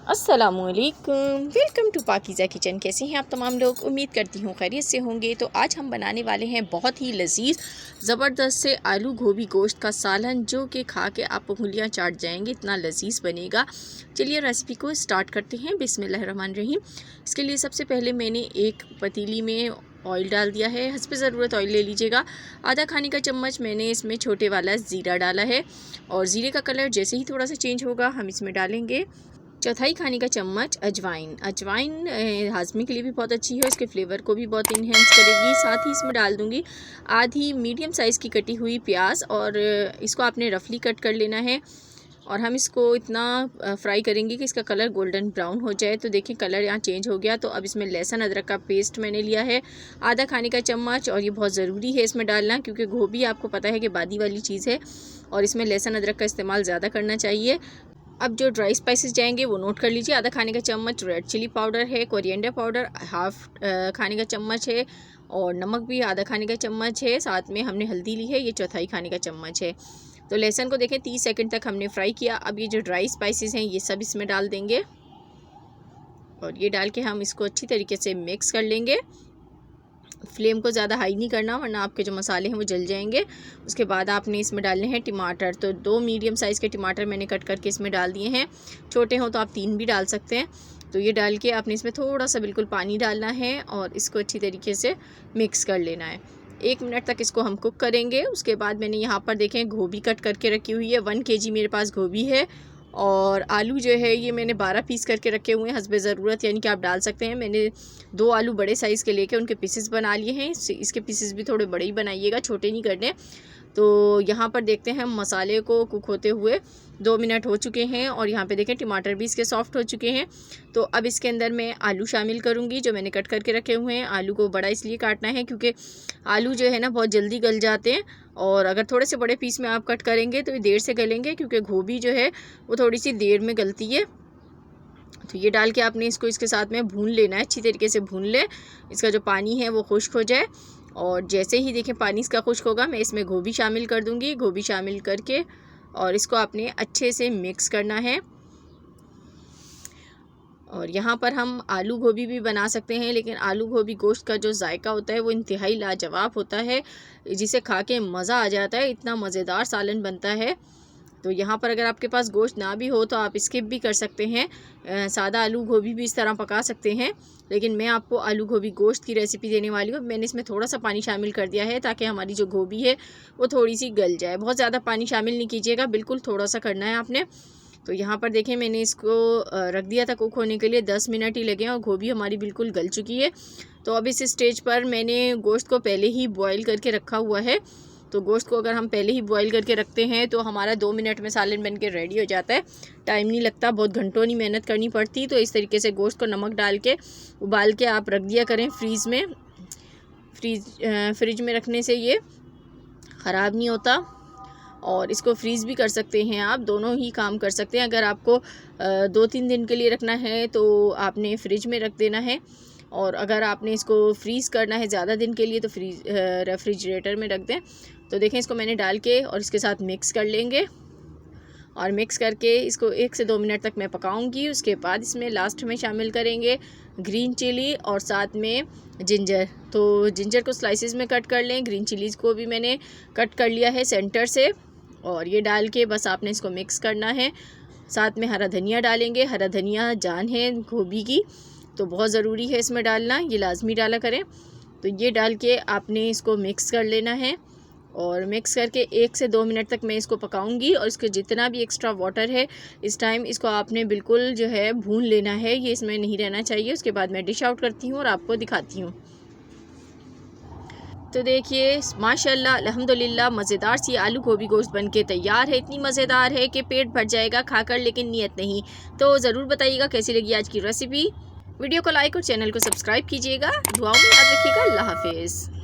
अस्सलामुअलैकुम, welcome to Pakeezah kitchen. कैसे हैं आप तमाम लोग? उम्मीद करती हूँ खैरियत से होंगे। तो आज हम बनाने वाले हैं बहुत ही लजीज़ ज़बरदस्त से आलू गोभी गोश्त का सालन, जो कि खा के आप उंगलियाँ चाट जाएंगे, इतना लजीज़ बनेगा। चलिए रेसिपी को स्टार्ट करते हैं। बिस्मिल्लाहिर्रहमानिर्रहीम। इसके लिए सबसे पहले मैंने एक पतीली में ऑयल डाल दिया है। हस्ब ज़रूरत ऑयल ले लीजिएगा। आधा खाने का चम्मच मैंने इसमें छोटे वाला ज़ीरा डाला है, और ज़ीरे का कलर जैसे ही थोड़ा सा चेंज होगा हम इसमें डालेंगे चौथाई खाने का चम्मच अजवाइन। अजवाइन हाजमे के लिए भी बहुत अच्छी है, इसके फ्लेवर को भी बहुत इन्हेंस करेगी। साथ ही इसमें डाल दूंगी आधी मीडियम साइज़ की कटी हुई प्याज, और इसको आपने रफली कट कर लेना है। और हम इसको इतना फ्राई करेंगे कि इसका कलर गोल्डन ब्राउन हो जाए। तो देखिए कलर यहाँ चेंज हो गया। तो अब इसमें लहसुन अदरक का पेस्ट मैंने लिया है आधा खाने का चम्मच, और ये बहुत ज़रूरी है इसमें डालना, क्योंकि गोभी आपको पता है कि बादी वाली चीज़ है, और इसमें लहसुन अदरक का इस्तेमाल ज़्यादा करना चाहिए। अब जो ड्राई स्पाइसेस जाएंगे वो नोट कर लीजिए। आधा खाने का चम्मच रेड चिली पाउडर है, कोरिएंडर पाउडर हाफ खाने का चम्मच है, और नमक भी आधा खाने का चम्मच है। साथ में हमने हल्दी ली है, ये चौथाई खाने का चम्मच है। तो लहसुन को देखें 30 सेकंड तक हमने फ्राई किया। अब ये जो ड्राई स्पाइसेस हैं ये सब इसमें डाल देंगे, और ये डाल के हम इसको अच्छी तरीके से मिक्स कर लेंगे। फ्लेम को ज़्यादा हाई नहीं करना, वरना आपके जो मसाले हैं वो जल जाएंगे। उसके बाद आपने इसमें डालने हैं टमाटर। तो 2 मीडियम साइज़ के टमाटर मैंने कट करके इसमें डाल दिए हैं। छोटे हों तो आप 3 भी डाल सकते हैं। तो ये डाल के आपने इसमें थोड़ा सा बिल्कुल पानी डालना है, और इसको अच्छी तरीके से मिक्स कर लेना है। 1 मिनट तक इसको हम कुक करेंगे। उसके बाद मैंने यहाँ पर देखें गोभी कट करके रखी हुई है। 1 kg मेरे पास गोभी है, और आलू जो है ये मैंने 12 पीस करके रखे हुए हैं हस्बे ज़रूरत, यानी कि आप डाल सकते हैं। मैंने 2 आलू बड़े साइज़ के लेके उनके पीसेस बना लिए हैं। इसके पीसेस भी थोड़े बड़े ही बनाइएगा, छोटे नहीं करने। तो यहाँ पर देखते हैं हम मसाले को कुक होते हुए 2 मिनट हो चुके हैं, और यहाँ पे देखें टमाटर भी इसके सॉफ्ट हो चुके हैं। तो अब इसके अंदर मैं आलू शामिल करूँगी जो मैंने कट करके रखे हुए हैं। आलू को बड़ा इसलिए काटना है क्योंकि आलू जो है ना बहुत जल्दी गल जाते हैं, और अगर थोड़े से बड़े पीस में आप कट करेंगे तो ये देर से गलेंगे, क्योंकि गोभी जो है वो थोड़ी सी देर में गलती है। तो ये डाल के आपने इसको इसके साथ में भून लेना है, अच्छी तरीके से भून ले। इसका जो पानी है वो खुश्क हो जाए, और जैसे ही देखें पानी इसका खुश्क होगा मैं इसमें गोभी शामिल कर दूंगी। गोभी शामिल करके और इसको आपने अच्छे से मिक्स करना है। और यहाँ पर हम आलू गोभी भी बना सकते हैं, लेकिन आलू गोभी गोश्त का जो जायका होता है वो इंतहाई लाजवाब होता है, जिसे खा के मज़ा आ जाता है। इतना मज़ेदार सालन बनता है। तो यहाँ पर अगर आपके पास गोश्त ना भी हो तो आप स्किप भी कर सकते हैं। सादा आलू गोभी भी इस तरह पका सकते हैं, लेकिन मैं आपको आलू गोभी गोश्त की रेसिपी देने वाली हूँ। मैंने इसमें थोड़ा सा पानी शामिल कर दिया है ताकि हमारी जो गोभी है वो थोड़ी सी गल जाए। बहुत ज़्यादा पानी शामिल नहीं कीजिएगा, बिल्कुल थोड़ा सा करना है आपने। तो यहाँ पर देखें मैंने इसको रख दिया था कुक होने के लिए, 10 मिनट ही लगे, और गोभी हमारी बिल्कुल गल चुकी है। तो अब इस स्टेज पर मैंने गोश्त को पहले ही बॉईल करके रखा हुआ है। तो गोश्त को अगर हम पहले ही बॉईल करके रखते हैं तो हमारा 2 मिनट में सालन बन के रेडी हो जाता है। टाइम नहीं लगता, बहुत घंटों नहीं मेहनत करनी पड़ती। तो इस तरीके से गोश्त को नमक डाल के उबाल के आप रख दिया करें फ्रीज़ में। फ्रिज में रखने से ये ख़राब नहीं होता, और इसको फ्रीज़ भी कर सकते हैं आप, दोनों ही काम कर सकते हैं। अगर आपको 2-3 दिन के लिए रखना है तो आपने फ्रिज में रख देना है, और अगर आपने इसको फ्रीज़ करना है ज़्यादा दिन के लिए तो रेफ्रिजरेटर में रख दें। तो देखें इसको मैंने डाल के और इसके साथ मिक्स कर लेंगे, और मिक्स करके इसको 1 से 2 मिनट तक मैं पकाऊंगी। उसके बाद इसमें लास्ट में शामिल करेंगे ग्रीन चिली और साथ में जिंजर। तो जिंजर को स्लाइसेस में कट कर लें, ग्रीन चिलीज़ को भी मैंने कट कर लिया है सेंटर से, और ये डाल के बस आपने इसको मिक्स करना है। साथ में हरा धनिया डालेंगे। हरा धनिया जान है गोभी की, तो बहुत ज़रूरी है इसमें डालना, ये लाजमी डाला करें। तो ये डाल के आपने इसको मिक्स कर लेना है, और मिक्स करके 1 से 2 मिनट तक मैं इसको पकाऊंगी। और इसके जितना भी एक्स्ट्रा वाटर है इस टाइम इसको आपने बिल्कुल जो है भून लेना है, ये इसमें नहीं रहना चाहिए। उसके बाद मैं डिश आउट करती हूँ और आपको दिखाती हूँ। तो देखिए माशाल्लाह अल्हम्दुलिल्लाह मज़ेदार सी आलू गोभी गोश्त बन के तैयार है। इतनी मज़ेदार है कि पेट भर जाएगा खाकर, लेकिन नीयत नहीं। तो ज़रूर बताइएगा कैसी लगी आज की रेसिपी। वीडियो को लाइक और चैनल को सब्सक्राइब कीजिएगा। दुआओं में याद रखिएगा। अल्लाह हाफिज़।